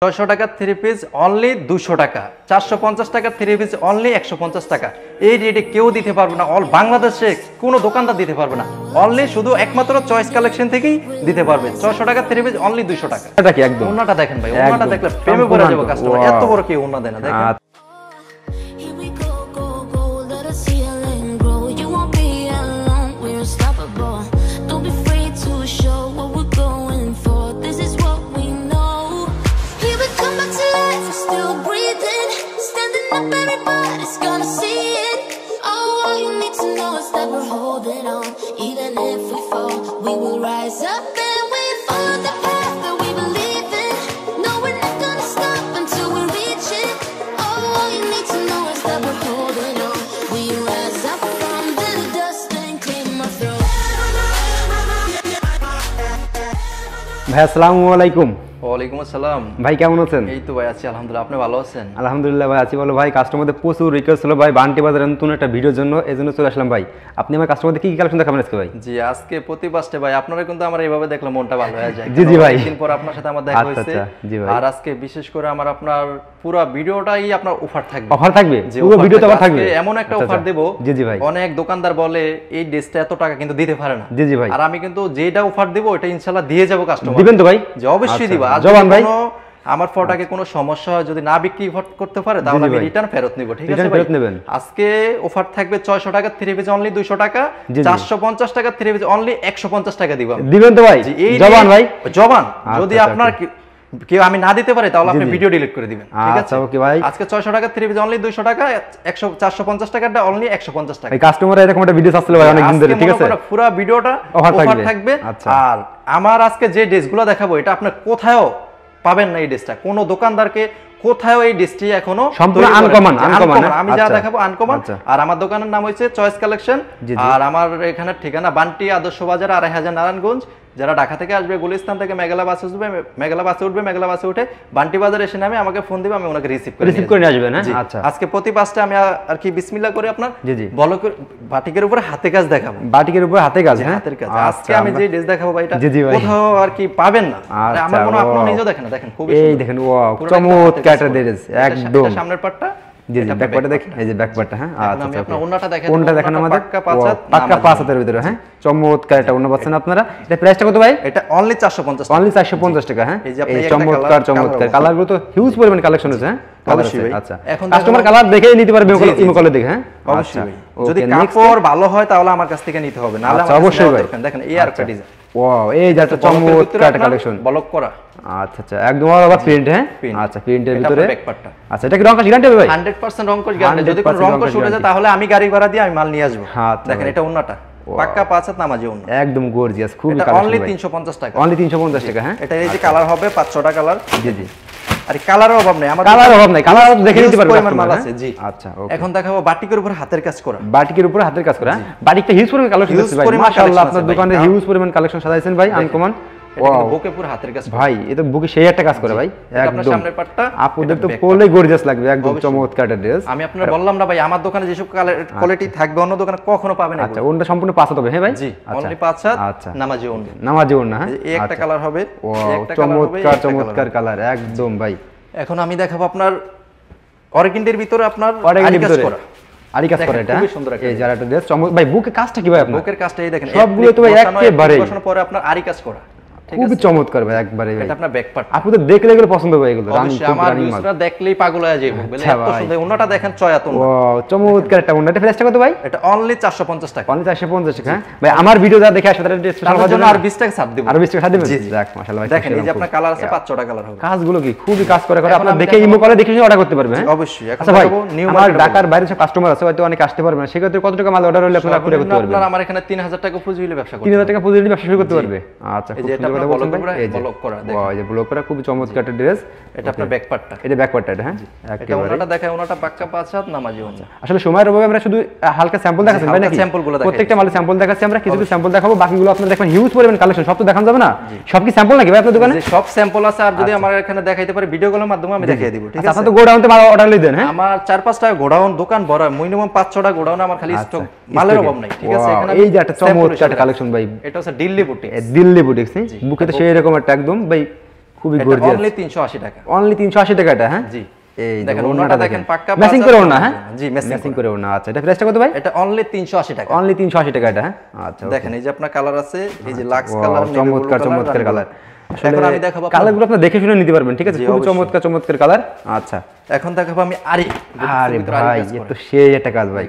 600 টাকা three piece only 200 টাকা, 450 টাকা থ্রি পিস অনলি 150 টাকা। এই রেটে কেউ দিতে পারবে না, অল বাংলাদেশে কোনো দোকানদার দিতে পারবে না। অনলি শুধু একমাত্র চয়েস কালেকশন থেকেই দিতে পারবে। 600 টাকা থ্রি পিস অনলি 200 টাকা। এটা কি একদম ওন্নাটা দেখেন ভাই, ওন্নাটা দেখলে প্রেমে পড়ে যাবে কাস্টমার। এত বড় কি ওন্না দেয় না দেখেন। ভাই আসসালামু আলাইকুম। ওয়ালাইকুম আসসালাম। ভাই কেমন আছেন? এই তো ভাই আছি আলহামদুলিল্লাহ, আপনি ভালো আছেন? আলহামদুলিল্লাহ ভাই আছি। বলো ভাই, কাস্টমারদের প্রচুর রিকোয়েস্ট ছিল ভাই বান্টি বাজারের নতুন একটা ভিডিওর জন্য, এজন্য চলে আসলাম ভাই। আপনি আমার কাস্টমারদের কি কি কালেকশন দেখাবেন আজকে ভাই? জি, আজকে প্রতি পাঁচটা ভাই আপনারা কিন্তু আমার এইভাবে দেখলে মনটা ভালো হয়ে যায়। জি জি ভাই, দিন পর আপনার সাথে আমার দেখা হয়েছে। জি ভাই। আর আজকে বিশেষ করে আমার আপনার পুরো ভিডিওটাই আপনার অফার থাকবে। অফার থাকবে, পুরো ভিডিওতে অফার থাকবে। এমন একটা অফার দেব। জি জি ভাই। অনেক দোকানদার বলে এই ড্রেসটা এত টাকা কিন্তু দিতে পারে না। জি জি ভাই। আর আমি কিন্তু যেটা অফার দেব ওটা ইনশাআল্লাহ দিয়ে যাব কাস্টমার। দিবেন তো ভাই? যে অবশ্যই দিব। আর জবান ভাই, আমার প্রোডাক্টে কোনো সমস্যা হয়, যদি না বিক্রি করতে পারে তাহলে আমি রিটার্ন ফেরত নিব। ঠিক আছে ভাই? আজকে অফার থাকবে 600 টাকা থ্রি পিস অনলি 200 টাকা, 450 টাকা থ্রি পিস অনলি 150 টাকা দিব। দিবেন তো ভাই? জবান ভাই, জবান। যদি আপনার কেউ আমি না দিতে পারি তাহলে আপনি ভিডিও ডিলিট করে দিবেন। ঠিক আছে ওকে ভাই। আজকে 600 টাকা থ্রি পিস অনলি 200 টাকা, 450 টাকাটা অনলি 150 টাকা। এই কাস্টমার এরকম একটা ভিডিও আসছিল ভাই অনেক দিন ধরে। ঠিক আছে, পুরো ভিডিওটা অফার থাকবে। আর আমার আজকে যে ড্রেসগুলো দেখাবো এটা আপনি কোথাও পাবেন না। এই ড্রেসটা কোনো দোকানদারকে কোথাও এই ড্রেসটি এখনো সম্পূর্ণ আনকমন। আমি যা দেখাবো আনকমন। আর আমার দোকানের নাম হচ্ছে চয়েস কালেকশন। আর আমার এখানে ঠিকানা বান্টি আদর্শ বাজার 2500 নারায়ণগঞ্জ। যারা ঢাকা থেকে আসবে গুলিস্তান থেকে মেঘালা বাসে উঠবে, মেঘালা বাসে উঠে বান্টি বাজার এসে নামে আমাকে ফোন দিবে, আমি ওনাকে রিসিভ করে নিয়ে আসবেন। আচ্ছা, আজকে প্রতি পাঁচটা আমি আর কি বিসমিল্লাহ করে আপনার বলো বাটিকের উপরে হাতে কাজ দেখাবো। বাটিকের উপরে হাতে কাজ, হ্যাঁ হাতের কাজ। আজকে আমি যে ড্রেস দেখাবো ভাই এটা কোথাও আর কি পাবেন না। আমার মনে আপনি নিজেও দেখেন, দেখেন খুব এই দেখেন, ওয়াও চমৎকার একটা ড্রেস একদম। সামনের পাটটা, জি জি, ব্যাক পার্টটা দেখেন, এই যে ব্যাক পার্টটা। হ্যাঁ আচ্ছা, আমি আপনার ওন্নাটা দেখেন, কোনটা দেখেন আমাদের পাক্কা পাঁচ হাতের ভিতরে। হ্যাঁ চমৎকার একটা ওন্না পাচ্ছেন আপনারা। এটা প্রাইসটা কত ভাই? এটা অনলি 450 অনলি 450 টাকা। হ্যাঁ এই চমৎকার কালারগুলো তো হিউজ পরিমাণ কালেকশন আছে। হ্যাঁ অবশ্যই ভাই। আচ্ছা, এখন কাস্টমার কালার দেখেই নিতে পারবে ইমো কলে দেখে। হ্যাঁ অবশ্যই। যদি কাপড় ভালো হয় তাহলে আমার কাছ থেকে নিতে হবে, নালে আমার অবশ্যই ভাই। দেখেন এই আর একটা ডিজাইন, ওয়াও এই যে একটা চমৎকার একটা কালেকশন ব্লক করা। আচ্ছা আচ্ছা, একদম আবার প্রিন্ট। হ্যাঁ আচ্ছা, প্রিন্টের ভিতরে ব্যাক পার্টটা। আচ্ছা, এটা কি রং কস গ্যারান্টি হবে ভাই? 100% রং কস গ্যারান্টি। যদি কোনো রং কস উঠে যায় তাহলে আমি গাড়ি ভাড়া দিয়ে আমি মাল নিয়ে আসবো। দেখেন এটা ওন্নাটা পাক্কা 5 হাত নামাজি ওন্না, একদম গর্জিয়াস, খুবই কালেকশন। এটা অনলি 350 টাকা। অনলি 350 টাকা। হ্যাঁ এটা এই যে কালার হবে 5-6টা কালার। জি জি। আর কালারের অভাব নাই, আমার কালার অভাব নাই, কালার দেখে নিতে পারবেন মাল আছে। জি আচ্ছা, ওকে। এখন দেখাবো বাটিকের উপর হাতের কাজ করা। বাটিকের উপর হাতের কাজ করা। বাটিকটা হিউজ পরিমাণ কালেকশন আছে ভাই, মাশাআল্লাহ। আপনার দোকানে হিউজ পরিমাণ কালেকশন সাজাইছেন ভাই, আনকমন। বুকে পুরো হাতের কাজ ভাই, এটা বুকে সেই একটা কাজ করে ভাই, একদম। সামনের পাটটা আপনাদের তো পরলেই গর্জিয়াস লাগবে, একদম চমৎকার একটা ড্রেস। আমি আপনাদের বললাম না ভাই, আমার দোকানে যেসব কোয়ালিটি থাকবে অন্য দোকানে কখনো পাবেন না। আচ্ছা, ওনটা সম্পূর্ণ 5 হাত হবে? হ্যাঁ ভাই। জি অনলি 5 হাত। আচ্ছা, নামাজি ওন্না, নামাজি ওন্না। হ্যাঁ এই একটা কালার হবে, একটা চমৎকার চমৎকার কালার একদম ভাই। এখন আমি দেখাবো আপনার অর্গেন্ডির ভিতরে আপনার আরি কাজ করা। আরি কাজ করা, এটা খুব সুন্দর একটা এই যারাটা ড্রেস ভাই। বুকে কাজটা কি ভাই আপনার? বুকের কাজটা এই দেখেন, সবগুলো তো ভাই একেবারে বসানোর পরে আপনার আরি কাজ করা, খুবই চমৎকার ভাই, একবারে ভাই। এটা আপনার ব্যাক পার্ট। আপনাদের দেখলে এগুলো পছন্দ হবে, এগুলো অবশ্যই আমার ভিউয়াররা দেখলেই পাগল হয়ে যাবে, বলে এত সুন্দর। ওন্নাটা দেখেন চয়াত ওন্না, ওয়াও চমৎকার একটা ওন্না। এটা প্রাইসটা কত ভাই? এটা অনলি 450 টাকা। অনলি 450 টাকা। হ্যাঁ ভাই, আমার ভিডিও যা দেখে আসে তাদের তার জন্য আর 20 টাকা ছাড় দেব। আর 20 টাকা ছাড় দিবেন? যাক মাশাআল্লাহ ভাই। দেখেন এই যে আপনার কালার আছে 5-6টা কালার হবে। কাজগুলো কি খুবই কাজ করে আপনারা দেখে ইমো কলে দেখে অর্ডার করতে পারবেন। হ্যাঁ অবশ্যই। আচ্ছা ভাই, আমার ঢাকার বাইরে যে কাস্টমার আছে হয়তো অনেকে আসতে পারবে না, সেক্ষেত্রে কত টাকা মাল অর্ডার হলে আপনারা করে করতে পারবেন? আপনারা আমার এখানে 3000 টাকা পুঁজি হলে ব্যবসা করতে 3000 টাকা পুঁজি হলে ব্যবসা শুরু করতে পারবে। আচ্ছা, খুব সুন্দর কথা বলছেন ভাই। এই যে ব্লক করা, ওয়াও এই যে ব্লক করা, খুব চমৎকার একটা ড্রেস। এটা আপনার ব্যাক পার্টটা, এটা ব্যাক পার্টটা। হ্যাঁ এটা ওন্নাটা দেখায়, ওন্নাটা পাক্কা 5 হাত নামাজি ওন্না। আসলে সময়ের অভাবে আমরা শুধু হালকা স্যাম্পল দেখাচ্ছি ভাই, নাকি প্রত্যেকটা মালের স্যাম্পল দেখাচ্ছি আমরা। কিছু স্যাম্পল দেখাবো, বাকিগুলো আপনারা দেখবেন হিউজ পরিমাণ কালেকশন। সব তো দেখানো যাবে না, সব কি স্যাম্পল নাকি ভাই আপনার দোকানে? সব স্যাম্পল আছে, আর যদি আমার এখানে দেখাইতে পারি ভিডিওগুলোর মাধ্যমে আমি দেখিয়ে দিব। ঠিক আছে, আপনারা তো গোডাউনতে মাল অর্ডার লই দেন? হ্যাঁ আমার 4-5টা গোডাউন দোকান বড়, মিনিমাম 5-6টা গোডাউন আমার, খালি স্টক মালের অভাব নাই। ঠিক আছে, এখানে এই যে একটা চমৎকার একটা কালেকশন ভাই, এটা হচ্ছে দিল্লি বুটিক। দিল্লি বুটিক। বুকে তো সেই রকম একটা একদম ভাই খুবই গর্জিয়াস, অনলি 380 টাকা, অনলি 380 টাকা এটা। হ্যাঁ জি এই দেখেন ওনাটা দেখেন পাক্কা ম্যাচিং করে ওনা। হ্যাঁ জি ম্যাচিং করে ওনা। আচ্ছা এটা প্রাইসটা কত ভাই? এটা অনলি 380 টাকা, অনলি 380 টাকা এটা। হ্যাঁ আচ্ছা দেখেন এই যে আপনার কালার আছে, এই যে লাক্স কালার, চমৎকার চমৎকার কালার। এখন আমি দেখাবো কালারগুলো আপনি দেখে শুনে নিতে পারবেন, ঠিক আছে? খুব চমৎকার চমৎকার কালার। আচ্ছা এখন দেখাবো আমি আরি। আরে ভাই এ তো সেই একটা কাজ ভাই।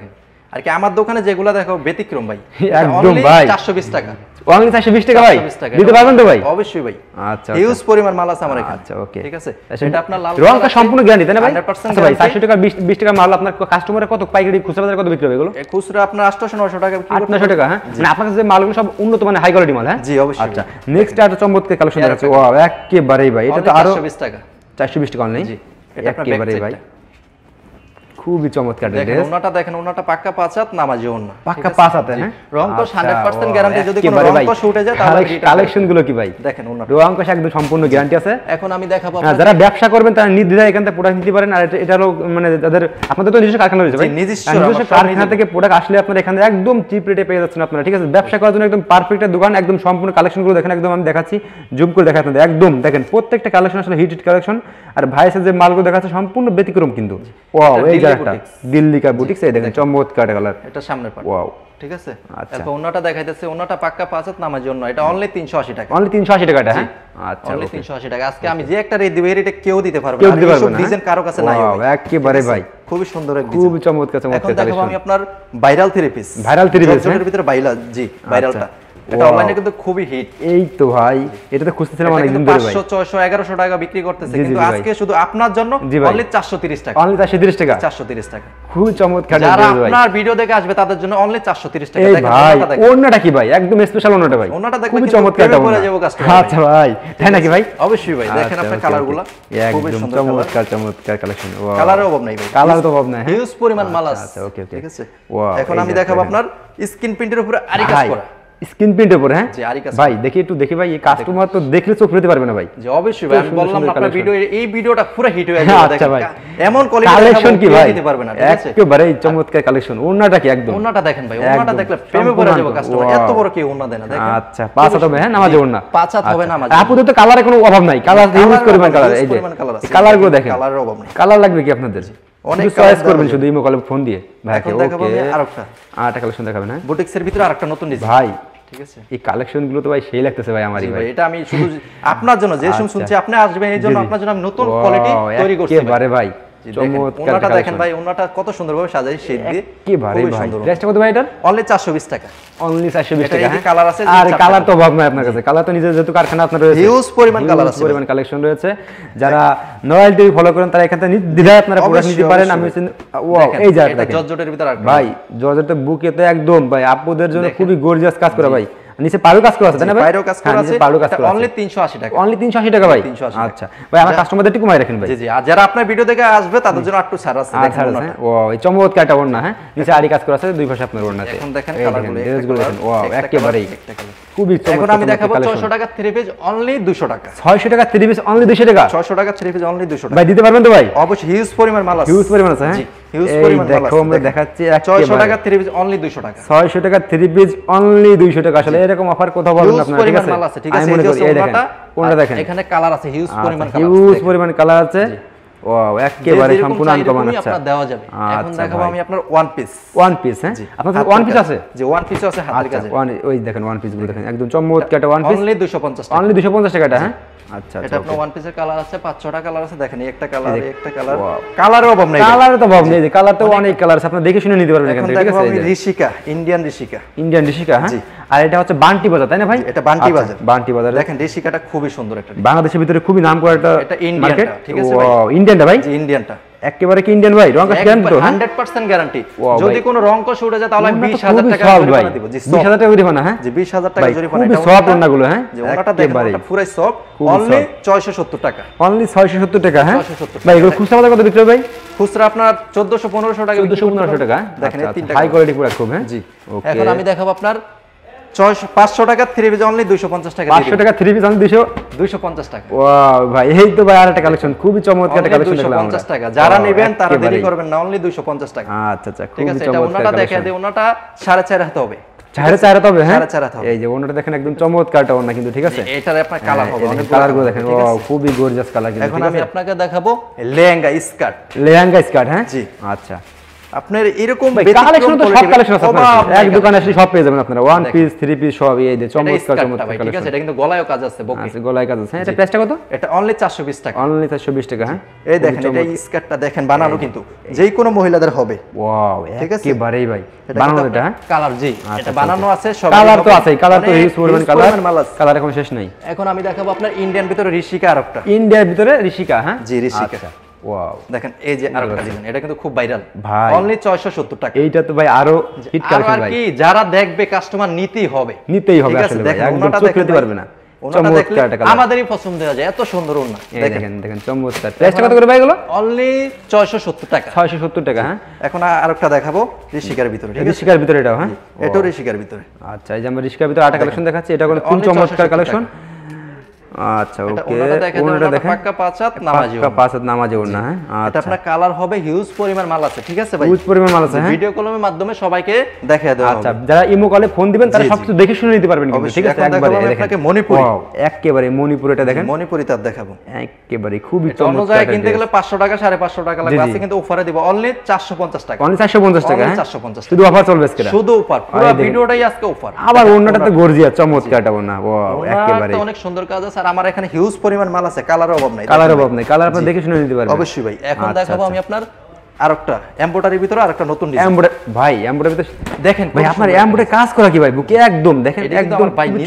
আর কি আমার দোকানে যেগুলা দেখাবো ব্যতিক্রম ভাই, একদম ভাই 420 টাকা, অনলি 420 টাকা ভাই, দিতে পারবেন তো ভাই? অবশ্যই ভাই। আচ্ছা হিউজ পরিমাণ মাল আছে আমার এখানে। আচ্ছা ওকে ঠিক আছে, এটা আপনার লাল রংটা সম্পূর্ণ গ্যারান্টি তাই না ভাই? 100% আচ্ছা ভাই 400 টাকা 20 টাকা মাল আপনার কাস্টমারে কত পাইকারি খুচরা বাজারে কত বিক্রি হবে এগুলো? খুচরা আপনার 800-900 টাকা বিক্রি করতে 800 টাকা। হ্যাঁ মানে আপনার কাছে যে মালগুলো সব উন্নত মানের হাই কোয়ালিটি মাল। হ্যাঁ জি অবশ্যই। আচ্ছা নেক্সট একটা চমৎকার কালেকশন দেখাচ্ছি। ওয়াও একেবারেই ভাই, এটা তো আরো 420 টাকা, 420 টাকা অনলি। জি এটা আপনার একেবারেই ভাই খুবই চমৎকার দেখেন ড্রেস। ওনাটা দেখেন, ওনাটা পাক্কা 5 হাত নামাজি ওন্না, পাক্কা 5 হাতে। হ্যাঁ রংকশ 100% গ্যারান্টি, যদি কোনো রংকশ উঠে যায় তাহলে কালেকশন গুলো কি ভাই দেখেন ওনাটা রংকশ একদম সম্পূর্ণ গ্যারান্টি আছে। এখন আমি দেখাবো যারা ব্যবসা করবেন তারা নির্দ্বিধায় এখান থেকে প্রোডাক্ট নিতে পারেন। আর এটা হলো মানে যাদের আপনাদের তো নিজস্ব কারখানা রয়েছে ভাই, নিজস্ব কারখানা থেকে প্রোডাক্ট আসলে আপনারা এখানে একদম চিপ রেটে পেয়ে যাচ্ছেন আপনারা, ঠিক আছে? ব্যবসা করার জন্য একদম পারফেক্ট দোকান, একদম সম্পূর্ণ কালেকশনগুলো দেখেন, একদম আমি দেখাচ্ছি জুম করে দেখাচ্ছি আপনাদের, একদম দেখেন প্রত্যেকটা কালেকশন আসলে হিট কালেকশন। আর ভাইসের যে মালগুলো দেখাচ্ছে সম্পূর্ণ ব্যতিক্রম কিন্তু। ওয়াও এই জায়গাটা দিল্লি কা বুটিক্স, এই দেখেন চমৎকার কালার, এটা সামনের পার্ট। ওয়াও ঠিক আছে। আচ্ছা তারপর ওনাটা দেখাইতেছে, ওনাটা পাক্কা 5 হাত নামার জন্য, এটা অনলি 380 টাকা, অনলি 380 টাকা এটা। হ্যাঁ আচ্ছা অনলি 380 টাকা। আজকে আমি যে একটা রেট দিব এই রেটে কেউ দিতে পারবে কেউ না, দিতে আর পারবে এইসব না। ডিজাইন কারো কাছে নাই ওয়াও একেবারে ভাই খুবই সুন্দর এক খুব ডিজাইন। চমৎকার এখন চমৎকার দেখাবো কালেকশন। আমি আপনার viral three piece, viral three piece এর ভিতরে ভাইরাল, জি ভাইরালটা এটা অনলাইনে কিন্তু খুবই হিট। এই তো ভাই এটা তো খুঁজতেছিলাম অনেক দিন ধরে ভাই, 500 600 1100 টাকা বিক্রি করতেছে, কিন্তু আজকে শুধু আপনার জন্য অনলি 430 টাকা, অনলি 430 টাকা, 430 টাকা। খুব চমৎকার। যারা আপনার ভিডিও দেখে আসবে তাদের জন্য অনলি 430 টাকা। দেখেন ভাই ওন্নাটা কি ভাই, একদম স্পেশাল ওন্নাটা ভাই, ওন্নাটা দেখবেন খুব চমৎকার এটা পরে যাবো কাস্টমার। আচ্ছা ভাই তাই নাকি ভাই? অবশ্যই ভাই, দেখেন আপনার কালারগুলো খুবই একদম সুন্দর, চমৎকার চমৎকার কালেকশন। ওয়াও কালারের অভাব নাই ভাই, কালার তো অভাব নাই, হিউজ পরিমাণ মাল আছে। আচ্ছা ওকে ওকে ঠিক আছে। ওয়াও এখন আমি দেখাবো আপনার স্ক্রিন প্রিন্টের উপরে আরি কাজ করা, স্ক্রিন প্রিন্টের উপরে। হ্যাঁ জি আরি কাজ ভাই দেখি একটু দেখি ভাই, এই কাস্টমার তো দেখলে চোখ ফেলতে পারবে না ভাই। জি অবশ্যই ভাই, আমি বললাম আপনার ভিডিও, এই ভিডিওটা পুরো হিট হয়ে যাবে। আচ্ছা ভাই এমন কোয়ালিটি কালেকশন কি ভাই দিতে পারবে না, ঠিক আছে? একেবারে চমৎকার কালেকশন। ওন্নাটা কি একদম, ওন্নাটা দেখেন ভাই, ওন্নাটা দেখলে প্রেমে পড়ে যাবে কাস্টমার, এত বড় কি ওন্না দেয় না দেখেন। আচ্ছা 5 হাত হবে। হ্যাঁ নামাজে ওন্না 5 হাত হবে নামাজে। আপুদের তো কালারে কোনো অভাব নাই, কালার ইউজ করবেন, কালার এই যে কালারগুলো দেখেন, কালারের অভাব নাই। কালার লাগবে কি আপনাদের? অনেক চয়েস করবেন শুধু ইমো কলে ফোন দিয়ে ভাই। এখন দেখাবো আমি আরেকটা কালেকশন দেখাবেন। হ্যাঁ বুটিক্সের ভিতরে আরেকটা নতুন ডিজাইন ভাই, ঠিক আছে? এই কালেকশন গুলো তো ভাই সেই লাগতেছে ভাই আমারই ভাই। এটা আমি শুধু আপনার জন্য যে শুনছি আপনি আসবেন এই জন্য আপনার জন্য আমি নতুন কোয়ালিটি তৈরি করছি একেবারে ভাই চমৎকার। ওনাটা দেখেন ভাই, ওনাটা কত সুন্দরভাবে সাজাই শীত দিয়ে, একেবারে ভাই। প্রাইসটা কত ভাই এটার? অনলি 420 টাকা, অনলি 420 টাকা। এই কালার আছে, আর কালার তো অভাব নাই আপনার কাছে, কালার তো নিজের যেহেতু কারখানা আপনার রয়েছে, হিউজ পরিমাণ কালার আছে, পরিমাণ কালেকশন রয়েছে। যারা নয়েল টিভি ফলো করেন তারা এখান থেকে নির্দ্বিধায় আপনারা প্রোডাক্ট নিতে পারেন। আমি ওয়াও এই জায়গাটা জর্জেটের ভিতরে ভাই, জর্জেটের বুকে তো একদম ভাই আপুদের জন্য খুবই গর্জিয়াস কাজ করা ভাই। নিচে পাড়ু কাজ করা আছে তাই না ভাই? পাড়ু কাজ করা আছে, পাড়ু কাজ করা আছে, অনলি 380 টাকা, অনলি 380 টাকা ভাই। আচ্ছা ভাই আমার কাস্টমারদের একটু কমাই রাখেন ভাই। জি জি, আর যারা আপনার ভিডিও দেখে আসবে তাদের জন্য একটু ছাড় আছে দেখেন। ওয়াও এই চমৎকার একটা ওড়না। হ্যাঁ নিচে আরি কাজ করা আছে, দুই পাশে আপনার ওড়নাতে। এখন দেখেন কালারগুলো, ড্রেসগুলো দেখেন, ওয়াও একেবারেই খুবই চমৎকার। এখন আমি দেখাবো 600 টাকা 3 পিস অনলি 200 টাকা, 600 টাকা 3 পিস অনলি 200 টাকা, 600 টাকা 3 পিস অনলি 200 টাকা। ভাই দিতে পারবেন তো ভাই? অবশ্যই, হিউজ পরিমাণ মাল আছে, হিউজ পরিমাণ আছে। হ্যাঁ হিউজ পরিমাণ মাল আছে। দেখো আমরা দেখাচ্ছি 600 টাকা 3 পিস অনলি 200 টাকা, 600 টাকা 3 পিস অনলি 200 টাকা। আসলে এরকম অফার কোথাও পাবেন না আপনারা, ঠিক আছে? মাল আছে, ঠিক আছে? এই দেখেন কোনটা দেখেন, এখানে কালার আছে, হিউজ পরিমাণ কালার আছে, হিউজ পরিমাণ কালার আছে। ওয়াও একেবারে সম্পূর্ণ আনকমন। আচ্ছা আপনার দেওয়া যাবে। এখন দেখাবো আমি আপনার ওয়ান পিস। One piece. হ্যাঁ আপনাদের ওয়ান পিস আছে? যে ওয়ান পিস আছে হাতের কাছে, ওই দেখেন ওয়ান পিস গুলো দেখেন, একদম চমৎকার একটা ওয়ান পিস, অনলি 250 টাকা, অনলি 250 টাকা এটা। হ্যাঁ আচ্ছা এটা আপনার ওয়ান পিসের কালার আছে 5-6টা কালার আছে, দেখেন এই একটা কালার, এই একটা কালার, কালারের অভাব নাই, কালারের তো অভাব নেই, যে কালার তো অনেক কালার আছে, আপনি দেখে শুনে নিতে পারবেন এখান থেকে, ঠিক আছে? Rishika, Indian Rishika, Indian Rishika. হ্যাঁ আর এটা হচ্ছে বান্টি বাজার তাই না ভাই? এটা বান্টি বাজার, বান্টি বাজার। দেখেন ঋষিকাটা খুবই সুন্দর একটা, বাংলাদেশের ভিতরে খুবই নাম করা একটা, এটা ইন্ডিয়ানটা, ঠিক আছে ভাই? ওয়াও ইন্ডিয়ানটা ভাই, জি ইন্ডিয়ানটা একেবারে কি ইন্ডিয়ান ভাই? রং কস গ্যারান্টি তো? 100% গ্যারান্টি। যদি কোনো রং কস উঠে যায় তাহলে আমি 20000 টাকা জরিমানা দেব। জি 20000 টাকা জরিমানা। হ্যাঁ জি 20000 টাকা জরিমানা। এটা সফট ওন্নাগুলো। হ্যাঁ যে ওনাটা দেখেন, ওটা পুরো সফট, অনলি 670 টাকা, অনলি 670 টাকা। হ্যাঁ ভাই এগুলো খুচরা বাজার কত বিক্রি হবে ভাই? খুচরা আপনার 1400-1500 টাকা, 1400-1500 টাকা। দেখেন এই তিনটা হাই কোয়ালিটি পুরো খুব। হ্যাঁ জি ওকে। এখন আমি দেখাবো আপনার 500 টাকা 3 পিস অনলি 250 টাকা, 500 টাকা 3 পিস অনলি 250 টাকা। ওয়াও ভাই এই তো ভাই আরেকটা কালেকশন, খুবই চমৎকার একটা কালেকশন দেখলাম আমরা। 250 টাকা, যারা নেবেন তারা দেরি করবেন না, অনলি 250 টাকা। আচ্ছা আচ্ছা ঠিক খুবই আছে। এটা চমৎকার ওনাটা কালেকশন। দেখাই দেই, ওনাটা 4.5 হাতে হবে, 4.5 হবে, হ্যাঁ 4.5 হবে। এই যে ওনাটা দেখেন একদম চমৎকারটা ওনা কিন্তু, ঠিক আছে। এটার আপনার কালার হবে, অনেক কালারগুলো দেখেন, ওয়াও খুবই গর্জিয়াস কালার কিন্তু। এখন আমি আপনাকে দেখাবো লেহেঙ্গা স্কার্ট। লেহেঙ্গা স্কার্ট, হ্যাঁ জি আচ্ছা। আপনার এরকম কালেকশন তো সব কালেকশন আছে আপনাদের, এক দোকানে আসলে সব পেয়ে যাবেন আপনারা, ওয়ান পিস, থ্রি পিস সব। এই যে চমৎকার চমৎকার ঠিক আছে, এটা কিন্তু গলায়ও কাজ আছে, বকে আছে, গলায় কাজ আছে। এটা প্রাইসটা কত? এটা অনলি 420 টাকা। অনলি 420 টাকা, হ্যাঁ। এই দেখেন, এটা স্কার্টটা দেখেন বানানো কিন্তু যেই কোনো মহিলাদের হবে। ওয়াও ঠিক আছে, একেবারেই ভাই বানানো। এটা কালার, জি এটা বানানো আছে, সব কালার তো আছে, কালার তো হিউজ পরিমাণ কালার, কালার এখন শেষ নাই। এখন আমি দেখাবো আপনার ইন্ডিয়ান ভিতরে ঋষিকা আরেকটা। ইন্ডিয়ার ভিতরে ঋষিকা, হ্যাঁ জি ঋষিকা। ওয়াও দেখেন এই যে আরেকটা ডিজাইন, এটা কিন্তু খুব ভাইরাল ভাই, অনলি 670 টাকা। এইটা তো ভাই আরো হিট কালেকশন ভাই, কি যারা দেখবে কাস্টমার নিতেই হবে আসলে ভাই, একদম চোখ ফেলতে পারবে না। চমৎকার একটা কালার, আমাদেরই পছন্দ হয়ে যায়, এত সুন্দর ওন্না। দেখেন দেখেন চমৎকার। প্রাইসটা কত করে ভাই এগুলো? অনলি 670 টাকা। 670 টাকা, হ্যাঁ। এখন আরেকটা দেখাবো ঋষিকার ভিতরে, ঠিক আছে, ঋষিকার ভিতরে এটাও, হ্যাঁ এটাও ঋষিকার ভিতরে। আচ্ছা, এই যে আমরা ঋষিকার ভিতরে আটা কালেকশন দেখাচ্ছি, এটা কোনো খুব চমৎকার কালেকশন। আচ্ছা ওকে, ওনাটা দেখেন পাক্কা 5 হাত নামাজি, পাক্কা 5 হাত নামাজি ওনা, হ্যাঁ। এটা আপনার কালার হবে, হিউজ পরিমাণ মাল আছে, ঠিক আছে ভাই, হিউজ পরিমাণ মাল আছে, হ্যাঁ। ভিডিও কলের মাধ্যমে সবাইকে দেখিয়ে দেওয়া হবে। আচ্ছা, যারা ইমো কলে ফোন দিবেন তারা সবকিছু দেখে শুনে নিতে পারবেন কিন্তু, ঠিক আছে। একবারে আপনাকে মণিপুরি, একেবারে মণিপুর, এটা দেখেন মণিপুরি তার দেখাবো, একেবারে খুবই চমৎকার। অন্য জায়গায় কিনতে গেলে 500 টাকা 550 টাকা লাগে, আছে কিন্তু অফারে দিব অনলি 450 টাকা। অনলি 450 টাকা, হ্যাঁ 450 শুধু অফার চলবে আজকে, শুধু অফার, পুরো ভিডিওটাই আজকে অফার। আবার ওন্নাটা তো গর্জিয়াস চমৎকারটা ওন্না, ওয়াও একেবারে অনেক সুন্দর কাজ আছে। আর আমার এখানে হিউজ পরিমাণ মাল আছে, কালারের অভাব নাই, কালার অভাব নাই, কালার আপনি দেখে শুনে নিতে পারবেন অবশ্যই ভাই। এখন দেখাবো আমি আপনার আরেকটা এমব্রয়ডারির ভিতরে আরেকটা নতুন ডিজাইন। ভাই এমব্রয়ডারির ভিতরে দেখেন ভাই, আপনার এমব্রয়ডারি কাজ করা কি ভাই বুকে একদম দেখেন, একদম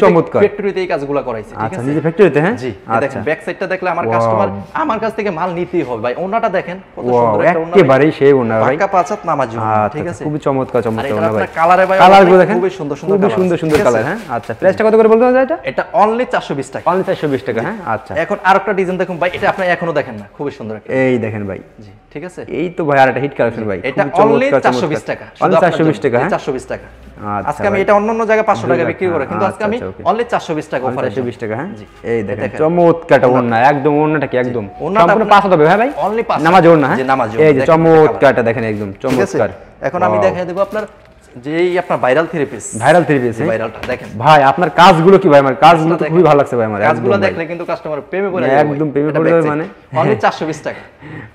চমৎকার। ফ্যাক্টরিতে এই কাজগুলো করাইছে, ঠিক আছে, নিজে ফ্যাক্টরিতে, হ্যাঁ জি। দেখেন ব্যাক সাইডটা দেখলে আমার কাস্টমার আমার কাছ থেকে মাল নিতেই হবে ভাই। ওনাটা দেখেন কত সুন্দর একটা ওনা, একেবারে সেই ওনা ভাই, পাক্কা 5 হাত নামাজি, ঠিক আছে, খুবই চমৎকার চমৎকার ওনা ভাই। কালারে ভাই কালারগুলো দেখেন খুবই সুন্দর সুন্দর, খুবই সুন্দর সুন্দর কালার, হ্যাঁ। আচ্ছা, প্রাইসটা কত করে বলতে হবে এটা? এটা অনলি 420 টাকা, অনলি 420 টাকা, হ্যাঁ। আচ্ছা, এখন আরেকটা ডিজাইন দেখুন ভাই, এটা আপনি এখনো দেখেন না, খুবই সুন্দর একটা, এই দেখেন ভাই, জি ঠিক আছে, এই তো ভাই আরেকটা হিট কালেকশন ভাই, এটা অনলি 420 টাকা, অনলি 420 টাকা, 420 টাকা। আজকে আমি এটা অন্যান্য জায়গায় 500 টাকা বিক্রি করে, কিন্তু আজকে আমি অনলি 420 টাকা অফারে, 420 টাকা, হ্যাঁ। এই দেখেন চমৎকারটা ওন্না, একদম ওন্নাটা কি একদম সম্পূর্ণ 5 হবে, হ্যাঁ ভাই, অনলি 5 নামাজ ওন্না, হ্যাঁ। জি নামাজ। এই যে চমৎকারটা দেখেন, একদম চমৎকার। এখন আমি দেখাই দেব আপনার যেই আপনার ভাইরাল থ্রি পিস, ভাইরালটা দেখেন ভাই, আপনার কাজগুলো কি ভাই, আমার কাজগুলো তো খুবই ভালো লাগছে ভাই, আমার কাজগুলো দেখলে কিন্তু কাস্টমার প্রেমে পড়ে যাবে, একদম প্রেমে পড়ে যাবে। মানে অনলি 420 টাকা,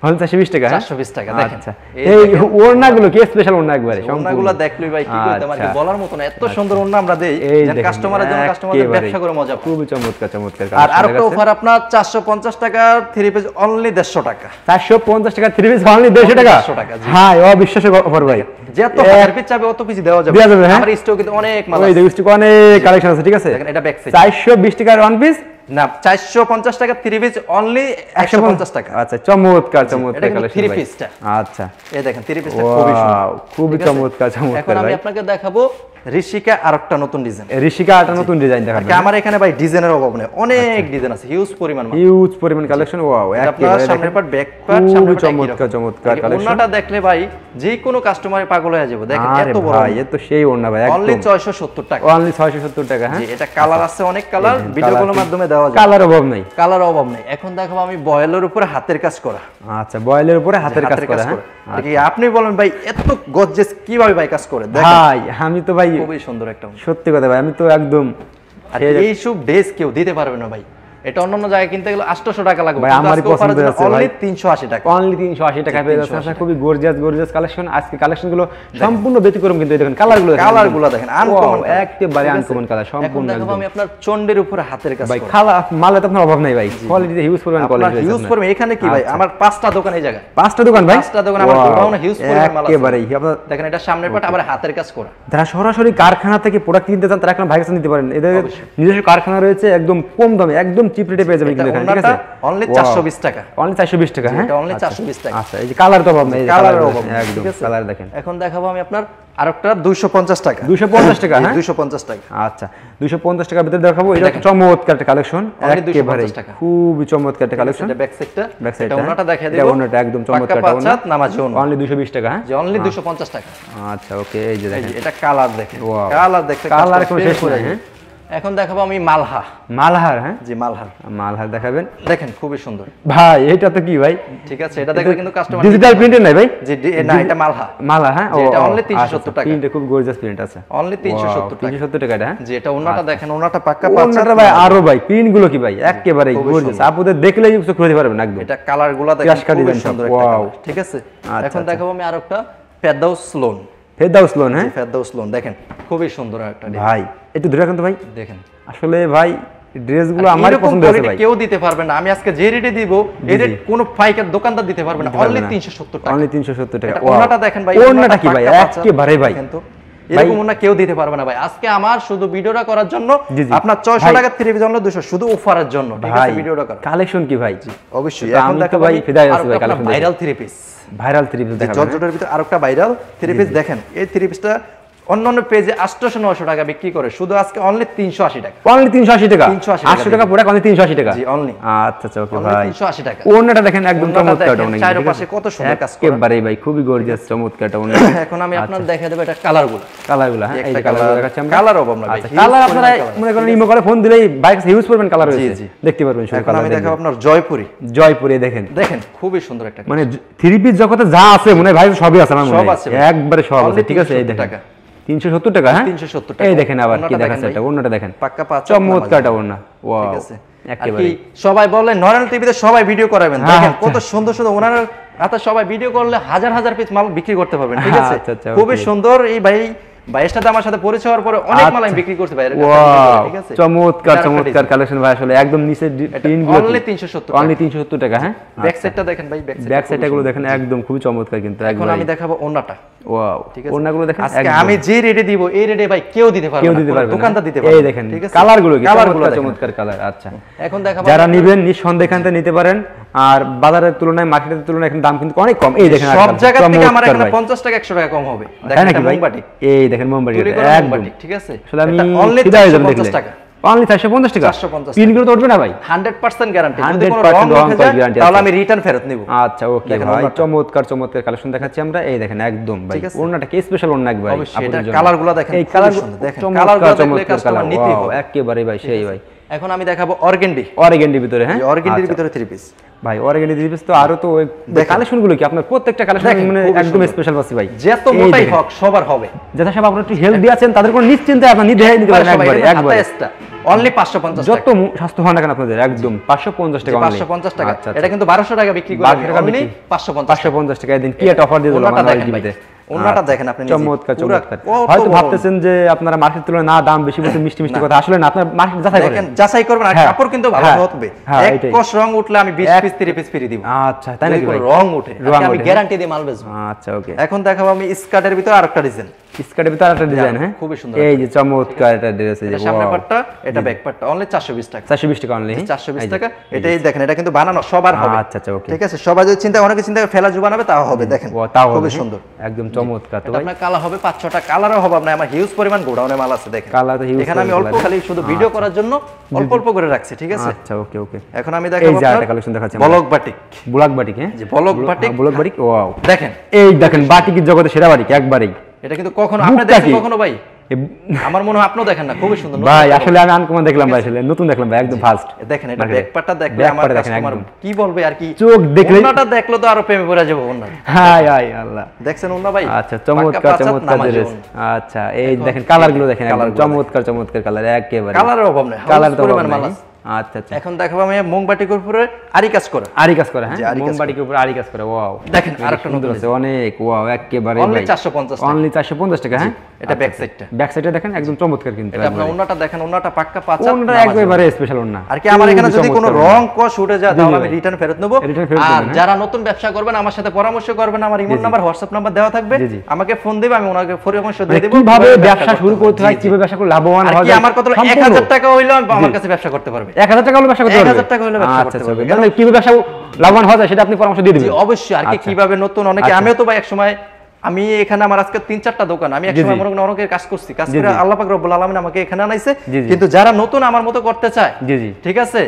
অনলি 420 টাকা, 420 টাকা দেখেন। আচ্ছা, এই ওড়নাগুলো কি স্পেশাল ওড়না একবারে, ওড়নাগুলো দেখলেই ভাই কি কইতে মানে বলার মতো না, এত সুন্দর ওড়না আমরা দেই যেন কাস্টমারের জন্য কাস্টমারদের ব্যবসা করে মজা পায়। খুবই চমৎকার চমৎকার। আর আরেকটা অফার আপনার 450 টাকার থ্রি পিস অনলি 150 টাকা, 450 টাকা থ্রি পিস অনলি 150 টাকা, হ্যাঁ অবিশ্বাস্য অফার ভাই। যত হাজার পিস চাবে অত পিস দেওয়া যাবে, আমার স্টক কিন্তু অনেক মাল আছে, ওই স্টক অনেক কালেকশন আছে, ঠিক আছে। দেখেন এটা ব্যাক সাইড 420 টাকার ওয়ান পিস না, 450 টাকা থ্রি পিস অনলি 150 টাকা। আচ্ছা, চমৎকার চমৎকার কালেকশন থ্রি পিসটা, আচ্ছা এই দেখেন থ্রি পিসটা খুবই সুন্দর, খুবই চমৎকার চমৎকার। এখন আমি আপনাকে দেখাবো ঋষিকা আরেকটা নতুন ডিজাইন, ঋষিকা আরেকটা নতুন ডিজাইন দেখাবেন। আমার এখানে ভাই ডিজাইনের অভাব নেই, অনেক ডিজাইন আছে, হিউজ পরিমাণ মাল, হিউজ পরিমাণ কালেকশন। ওয়াও, একেবারে সামনের পার্ট ব্যাক পার্ট সামনের পার্ট চমৎকার চমৎকার কালেকশন। ওন্নাটা দেখলে ভাই যে কোনো কাস্টমার পাগল হয়ে যাবে, দেখেন এত বড় ভাই, এত সেই ওন্না ভাই, অনলি 670 টাকা, অনলি 670 টাকা, হ্যাঁ। এটা কালার আছে অনেক কালার, ভিডিও কলের মাধ্যমে দেওয়া যায়, কালার অভাব নাই, কালার অভাব নাই। এখন দেখাবো আমি বয়েলের উপরে হাতের কাজ করা। আচ্ছা, বয়েলের উপরে হাতের কাজ করা, হ্যাঁ। আপনি বলেন ভাই এত গর্জিয়াস কিভাবে ভাই কাজ করে, ভাই আমি তো ভাই খুবই সুন্দর একটা, সত্যি কথা ভাই, আমি তো একদম এইসব ড্রেস কেউ দিতে পারবে না ভাই, এটা অন্যান্য জায়গায় কিনতে গেলে 800 টাকা লাগবে, ভাই আমারই পছন্দ আছে ভাই, অনলি 380 টাকা, অনলি 380 টাকা পেয়ে যাচ্ছে। খুবই গর্জিয়াস কালেকশন। আজকে কালেকশনগুলো সম্পূর্ণ ব্যতিক্রম, কিন্তু দেখেন কালারগুলো দেখেন আনকমন, একেবারে আনকমন কালার সম্পূর্ণ। দেখো আমি আপনার চন্ডের উপরে হাতের কাজ ভাই, মালে তো আপনার অভাব নাই ভাই, কোয়ালিটিতে হিউজ পরিমাণ কোয়ালিটি, হিউজ পরিমাণ। এখানে কি ভাই আমার 5টা দোকান, এই জায়গায় 5টা দোকান ভাই, 5টা দোকান আমার গোডাউনে হিউজ পরিমাণ মাল আছে একেবারে। আপনারা দেখেন এটা সামনের পাট আবার হাতের কাজ করা, যারা সরাসরি কারখানা থেকে প্রোডাক্ট কিনতে চান তারা এখন ভাই কাছে নিতে পারেন, এদের নিজস্ব কারখানা রয়েছে, একদম কম দামে একদম চিপ রেটে পেয়ে যাবেন কিন্তু এখানে, ঠিক আছে। অনলি 420 টাকা, অনলি 420 টাকা, হ্যাঁ, এটা অনলি 420 টাকা। আচ্ছা, এই যে কালার তো অভাব নেই, কালারের অভাব একদম কালার দেখেন। এখন দেখাবো আমি আপনার আরেকটা 250 টাকা, 250 টাকা, হ্যাঁ 250 টাকা। আচ্ছা, 250 টাকার ভিতরে দেখাবো, এটা চমৎকার একটা কালেকশন, একেবারে খুবই চমৎকার একটা কালেকশন। এটা ব্যাক সাইডটা, ব্যাক সাইডটা ওনাটা দেখাই দেব, এটা ওনাটা একদম চমৎকার একটা ওনা, নামাজি ওনা, অনলি 220 টাকা, হ্যাঁ, যে অনলি 250 টাকা। আচ্ছা, ওকে, এই যে দেখেন এটা কালার দেখেন, কালার দেখতে কালার কোনো শেষ নাই, হ্যাঁ, এখন দেখাবো আমি মালহা। মালহার? হ্যাঁ জি মালহার। মালহার দেখাবেন, দেখেন খুবই সুন্দর ভাই। এটা তো কি ভাই? ঠিক আছে, এটা দেখলে কিন্তু কাস্টমার ডিজিটাল প্রিন্টের নাই ভাই? জি না, এটা মালহা। মালহা, হ্যাঁ। এটা অনলি 370 টাকা। প্রিন্টে খুব গর্জিয়াস প্রিন্ট আছে, অনলি 370 টাকা। 370 টাকা এটা? জি এটা ওন্নাটা দেখেন, ওন্নাটা পাক্কা পাঁচ। ওন্নাটা ভাই আরো ভাই, প্রিন্ট গুলো কি ভাই একেবারে গর্জিয়াস, আপুদের দেখলেই চোখ খুলে দিতে পারবেন একদম। এটা কালার গুলো দেখেন খুব সুন্দর একটা কালার, ঠিক আছে। এখন দেখাবো আমি আরেকটা ফেরদাউস লোন। ফেরদাউস লোন? হ্যাঁ ফেরদাউস লোন দেখেন খুবই সুন্দর একটা ভাই। একটু ধরে রাখেন তো ভাই। দেখেন আসলে ভাই ড্রেসগুলো আমার পছন্দ হয়েছে ভাই। কেউ দিতে পারবে না, আমি আজকে যে রেটে দিব এই রেট কোনো পাইকার দোকানদার দিতে পারবে না। অনলি 370 টাকা। অনলি 370 টাকা। ওন্নাটা দেখেন ভাই, ওন্নাটা কি ভাই একেবারে ভাই, কিন্তু এরকম ওন্না কেউ দিতে পারবে না ভাই। আজকে আমার শুধু ভিডিওটা করার জন্য আপনার 600 টাকা 3 পিস অনলি 200 শুধু অফারের জন্য, ঠিক আছে। ভিডিওটা কর কালেকশন কি ভাই? অবশ্যই। এখন দেখো ভাই ফিদাই আছে ভাই collection, viral 3 piece. Viral 3 piece দেখাবেন। জর্জেটের ভিতরে আরেকটা ভাইরাল 3 পিস দেখেন। এই 3 পিসটা অন্যান্য পেজে 800-900 টাকা বিক্রি করে, শুধু আজকে অনলি 380 টাকা। অনলি 380 টাকা? 800 টাকা পুরো অনলি 380 টাকা? জি অনলি। আচ্ছা আচ্ছা ওকে ভাই, 380 টাকা। ওন্নাটা দেখেন একদম চমৎকার, ওন্নাটা চারপাশে কত সুন্দর কাজ করা, একেবারে ভাই খুবই গর্জিয়াস চমৎকার ওন্না। এখন আমি আপনাদের দেখাই দেব এটা কালারগুলো। কালারগুলো হ্যাঁ, এই যে কালার দেখাচ্ছি আমরা। কালার অভাব না ভাই, কালার আপনারা মনে করেন ইমো করে ফোন দিলেই বাইক ইউজ করবেন, কালার হয়েছে দেখতে পারবেন। এখন আমি দেখাবো আপনার জয়পুরি। জয়পুরি দেখেন, দেখেন খুবই সুন্দর একটা, মানে 3 পিস জগতে যা আছে মনে হয় ভাই সবই আছে আমার মনে হয়, একবারে সব আছে, ঠিক আছে। এই দেখেন 370 টাকা। হ্যাঁ 370 টাকা। এই দেখেন আবার কি দেখাচ্ছে, এটা ওন্নাটা দেখেন পাক্কা পাঁচ চমৎকারটা ওন্না, ওয়াও ঠিক আছে। একেবারে সবাই বলে নরেন টিভিতে সবাই ভিডিও করাবেন, দেখেন কত সুন্দর সুন্দর ওনার হাতে সবাই ভিডিও করলে হাজার হাজার পিস মাল বিক্রি করতে পারবেন, ঠিক আছে। খুবই সুন্দর। এই ভাই ভাইয়ের সাথে আমার সাথে পরিচয় হওয়ার পরে অনেক মাল আমি বিক্রি করতে পারি, ঠিক আছে। চমৎকার চমৎকার কালেকশন ভাই, আসলে একদম নিচে পিনগুলো অনলি 370 অনলি 370 টাকা। হ্যাঁ ব্যাক সাইডটা দেখেন ভাই, ব্যাক সাইডটা গুলো দেখেন একদম খুবই চমৎকার কিন্তু। এখন আমি দেখাবো ওন্নাটা। ওয়াও, ওন্নাগুলো দেখেন আজকে আমি যে রেটে দিব এই রেটে ভাই কেউ দিতে পারবে না, দোকানদার দিতে পারবে। এই দেখেন কালারগুলো কি চমৎকার কালার। আচ্ছা এখন দেখাবো, যারা নেবেন নিঃসন্দেহে এখান থেকে নিতে পারেন। আর বাজারের তুলনায় মার্কেটের তুলনায় এখন দাম কিন্তু অনেক কম। এই দেখেন সব জায়গা থেকে আমার এখানে 50 টাকা 100 টাকা কম হবে। দেখেন এটা মোমবাতি, এই দেখেন মোমবাতি একদম, ঠিক আছে। আসলে আমি অনলি 450 টাকা। অনলি 450 টাকা। পিনগুলো তো উঠবে না ভাই? 100% গ্যারান্টি। যদি কোনো রং উঠে যায় তাহলে আমি রিটার্ন ফেরত নিব। আচ্ছা ওকে ভাই, চমৎকার চমৎকার কালেকশন দেখাচ্ছি আমরা। এই দেখেন একদম ভাই ওন্নাটা কি স্পেশাল ওন্না একবার। অবশ্যই এটা কালারগুলো দেখেন, এই কালারগুলো দেখেন কালারগুলো দেখলে কাস্টমার নিতেই হবে একেবারে ভাই, সেই ভাই। এখন আমি দেখাবো অর্গেন্ডি। অর্গেন্ডির ভিতরে? হ্যাঁ অর্গেন্ডির ভিতরে 3 পিস ভাই। অর্গেন্ডি 3 পিস তো আরো তো কালেকশন গুলো কি আপনার প্রত্যেকটা কালেকশন মানে একদম স্পেশাল পাচ্ছি ভাই। যত মোটাই হোক সবার হবে, যারা সব আপনারা একটু হেলদি আছেন তাদের কোনো নিশ্চিন্তে আপনারা নিতে পারেন একবারে। অনলি 550 টাকা। যত স্বাস্থ্য হয় না কেন আপনাদের একদম 550 টাকা। 550 টাকা। এটা কিন্তু 1200 টাকা বিক্রি করে অনলি 550 টাকা। দিন কি একটা অফার দিয়ে দিলাম আমাদের টিভিতে। ওন্নাটা দেখেন আপনি, চমৎকার চমৎকার। হয়তো ভাবতেছেন যে আপনারা মার্কেট তুলনায় না দাম বেশি বলতে মিষ্টি মিষ্টি কথা, আসলে না, আপনারা মার্কেট যাচাই করেন। দেখেন যাচাই করবেন। আর কাপড় কিন্তু ভালো হবে। এক কস রং উঠলে আমি 20 পিস 30 পিস ফ্রি দিব। আচ্ছা তাই নাকি ভাই? রং উঠে আমি গ্যারান্টি দিয়ে মাল বেচবো। আচ্ছা ওকে। এখন দেখাবো আমি স্কার্টের ভিতরে আরেকটা ডিজাইন। স্কার্টের ভিতরে আরেকটা ডিজাইন। হ্যাঁ খুবই সুন্দর। এই যে চমৎকার একটা ড্রেস, এই যে সামনের পাটটা, এটা ব্যাক পাটটা অনলি 420 টাকা। 420 টাকা অনলি। 420 টাকা। এটাই দেখেন, এটা কিন্তু বানানো সবার হবে। আচ্ছা আচ্ছা ওকে, ঠিক আছে। সবাই যদি চিন্তা অনেকে চিন্তা করে ফেলা জু বানাবে তাও হবে। দেখেন খুবই সুন্দর একদম চমৎকার। তো ভাই আপনার কালার হবে 5-6টা কালারও হবে। আপনার আমার হিউজ পরিমাণ গোডাউনে মাল আছে। দেখেন কালার তো হিউজ। এখানে আমি অল্প খালি শুধু ভিডিও করার জন্য অল্প অল্প করে রাখছি, ঠিক আছে। আচ্ছা ওকে ওকে। এখন আমি দেখাবো এই যে একটা কালেকশন দেখাচ্ছি ব্লক বাটিক। Block batik? হ্যাঁ জি block batik. Block batik wow দেখেন, এই দেখেন বাটিকের জগতে সেরা বাটিক একবারেই। এটা কিন্তু কখনো আপনি দেখেন কখনো ভাই? আমার মনে হয় আপনিও দেখেন না, খুবই সুন্দর ভাই। আসলে আমি আনকমন দেখলাম ভাই, আসলে নতুন দেখলাম ভাই, একদম ফার্স্ট। দেখেন এটা ব্যাকপার্টটা দেখলে আমার কাস্টমার কি বলবে আর কি, চোখ দেখলে ওন্নাটা দেখলে তো আরো প্রেমে পড়ে যাবে ওন্না। হাই হাই আল্লাহ, দেখছেন ওন্না ভাই? আচ্ছা চমৎকার চমৎকার ড্রেস। আচ্ছা এই দেখেন কালারগুলো দেখেন, একদম চমৎকার চমৎকার কালার একেবারে। কালারের অভাব নেই, কালার তো পরিমাণ মাল আছে। আচ্ছা আচ্ছা। এখন দেখাবো আমি মোমবাটিকের উপরে আরি কাজ করা। আরি কাজ করা? হ্যাঁ মোমবাটিকের উপরে আরি কাজ করা। ওয়াও দেখেন আরেকটা নতুন আছে অনেক। ওয়াও একেবারে অনলি 450 টাকা। অনলি 450 টাকা। হ্যাঁ এটা ব্যাক সাইডটা। ব্যাক সাইডটা দেখেন একদম চমৎকার কিন্তু। এটা আপনার ওন্নাটা দেখেন, ওন্নাটা পাক্কা পাঁচা। ওন্নাটা একেবারে স্পেশাল ওন্না। আর কি আমার এখানে যদি কোনো রং কস উঠে যায় তাহলে আমি রিটার্ন ফেরত নেব। আর যারা নতুন ব্যবসা করবেন আমার সাথে পরামর্শ করবেন, আমার ইমো নাম্বার হোয়াটসঅ্যাপ নাম্বার দেওয়া থাকবে, আমাকে ফোন দিবে, আমি ওনাকে পরামর্শ দিয়ে দেব কিভাবে ব্যবসা শুরু করতে হয়, কিভাবে ব্যবসা করলে লাভবান হওয়া যায়। আর কি আমার কত 1000 টাকা হইলো আমার কাছে ব্যবসা করতে পারবে। 1000 টাকা হলে ব্যবসা করতে পারবে। 1000 টাকা হলে ব্যবসা করতে পারবে। মানে কিভাবে ব্যবসা লাভবান হওয়া যায় সেটা আপনি পরামর্শ দিয়ে দিবেন। জি অবশ্যই। আর কি কিভাবে নতুন অনেকে, আমিও তো ভাই এক সময়, আমি এখানে আমার আজকে 3-4টা দোকান, আমি একসময় মনে করেন অনেকের কাজ করছি, কাজ করে আল্লাহ পাক রব্বুল আলামিন আমাকে এখানে আনাইছে। কিন্তু যারা নতুন আমার মতো করতে চায়, জি জি ঠিক আছে,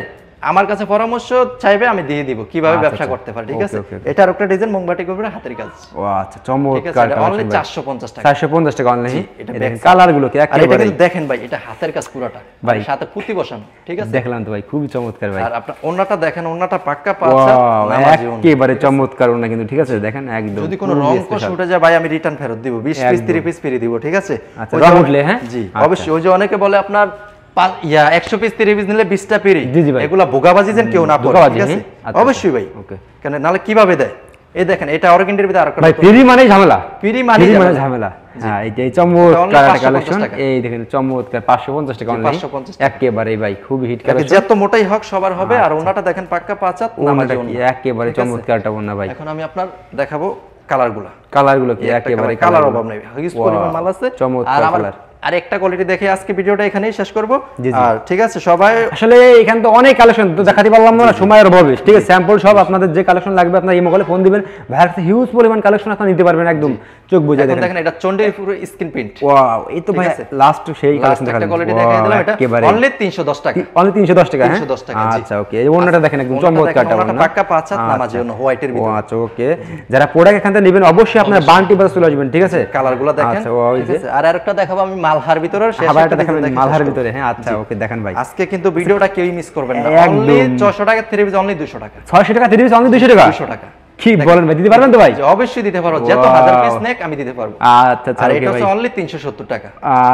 আমার কাছে পরামর্শ চাইবে, আমি দিয়ে দিব কিভাবে ব্যবসা করতে পারে, ঠিক আছে। এটা আর একটা ডিজাইন মোমবাটি করে হাতের কাজ। ও আচ্ছা, চমৎকার অনলি 450 টাকা। 450 টাকা অনলি। এটা কালার গুলো কি আর এটা একেবারে কিন্তু দেখেন ভাই, এটা হাতের কাজ পুরোটা ভাই, সাথে পুঁতি বসানো, ঠিক আছে। দেখলাম তো ভাই, খুবই চমৎকার ভাই। আর আপনার ওন্নাটা দেখেন, ওন্নাটা পাক্কা পাঁচা নামাজি ওন্না, একেবারে চমৎকার ওন্না কিন্তু, ঠিক আছে। দেখেন একদম, যদি কোনো রং কোশ উঠে যায় ভাই, আমি রিটার্ন ফেরত দিব, 20 পিস 30 পিস ফ্রি দিব, ঠিক আছে। আচ্ছা, রং উঠলে হ্যাঁ জি অবশ্যই। ওই যে অনেকে বলে আপনার 100 পিস 30 পিস নিলে 20টা ফ্রি, এগুলা বোগাবাজি যেন কেউ না পড়ে, ঠিক আছে। অবশ্যই ভাই, ওকে। কেন নালে কিভাবে দেয়, এই দেখেন এটা অর্গেন্ডির ভিতরে আরেকটা ভাই, ফ্রি মানে ঝামেলা, ফ্রি মানে ঝামেলা। হ্যাঁ, এই চমৎকার একটা কালেকশন, এই দেখেন চমৎকার 550 টাকা অনলি, একেবারে ভাই খুবই হিট কালেকশন। যত মোটাই হোক সবার হবে। আর ওন্নাটা দেখেন পাক্কা পাঁচা নামাজি ওন্না, একেবারে চমৎকারটা ওন্না ভাই। এখন আমি আপনার দেখাবো কালারগুলো কি একেবারে কালার অভাব নেই, হিউজ পরিমাণ মাল আছে। চমৎকার কালার। আর একটা কোয়ালিটি দেখে আজকে ভিডিওটা এখানেই শেষ করব। আর ঠিক আছে, সবাই আসলে এখানে তো অনেক কালেকশন তো দেখাতে পারলাম না সময়ের অভাবে, ঠিক আছে। স্যাম্পল সব আপনাদের যে কালেকশন লাগবে আপনারা ইমো কলে ফোন দিবেন, ভাইয়ের কাছে হিউজ পরিমাণ কালেকশন আপনারা নিতে পারবেন, একদম চোখ বুজে দেখেন। দেখেন এটা চন্ডির পুরো স্ক্রিন প্রিন্ট, ওয়াও, এই তো ভাই লাস্ট সেই কালেকশন দেখালাম, একটা কোয়ালিটি দেখাই দিলাম। এটা অনলি 310 টাকা, অনলি 310 টাকা। 310 টাকা। আচ্ছা ওকে, এই ওন্নাটা দেখেন একদম চমৎকারটা ওন্না, পাক্কা পাঁচা নামাজি ওন্না, হোয়াইটের ভিতরে। আচ্ছা ওকে, যারা প্রোডাক্ট এখান থেকে নেবেন অবশ্যই আপনারা বান্টি বাজার চলে আসবেন, ঠিক আছে। কালারগুলো দেখেন, ঠিক আছে। আর আরেকটা দেখাবো আমি মালহার ভিতরে, আবার একটা দেখাবেন মালহার ভিতরে। হ্যাঁ আচ্ছা ওকে, দেখেন ভাই আজকে কিন্তু ভিডিওটা কেউই মিস করবেন না। অনলি 600 টাকা 3 পিস, অনলি 200 টাকা। 600 টাকা 3 পিস অনলি 200 টাকা। 200 টাকা কি বলেন ভাই, দিতে পারবেন তো ভাই? অবশ্যই দিতে পারবো, যত 1000 পিস নেক আমি দিতে পারবো। আচ্ছা আর এটা হচ্ছে অনলি 370 টাকা।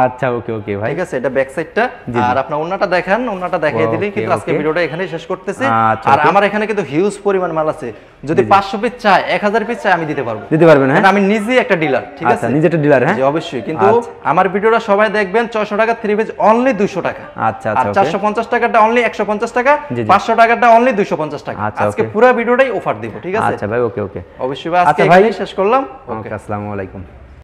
আচ্ছা ওকে ওকে ভাই, ঠিক আছে। এটা ব্যাক সাইডটা। আর আপনার ওন্নাটা দেখেন, ওন্নাটা দেখিয়ে দিলেই কিন্তু আজকে ভিডিওটা এখানেই শেষ করতেছি। আর আমার এখানে কিন্তু হিউজ পরিমাণ মাল আছে, যদি 500 পিস চাই 1000 পিস চাই আমি দিতে পারবো, দিতে পারবেন। হ্যাঁ, আমি নিজেই একটা ডিলার, ঠিক আছে। আচ্ছা, নিজে একটা ডিলার। হ্যাঁ জি অবশ্যই। কিন্তু আমার ভিডিওটা সবাই দেখবেন, 600 টাকা 3 পিস অনলি 200 টাকা। আচ্ছা আর 450 টাকাটা অনলি 150 টাকা, 500 টাকাটা অনলি 250 টাকা। আজকে পুরো ভিডিওটাই অফার দিব, ঠিক আছে। আচ্ছা ভাই, ওকে ওকে, অবশ্যই ভাই, আজকে এখানেই শেষ করলাম। ওকে, আসসালামু আলাইকুম।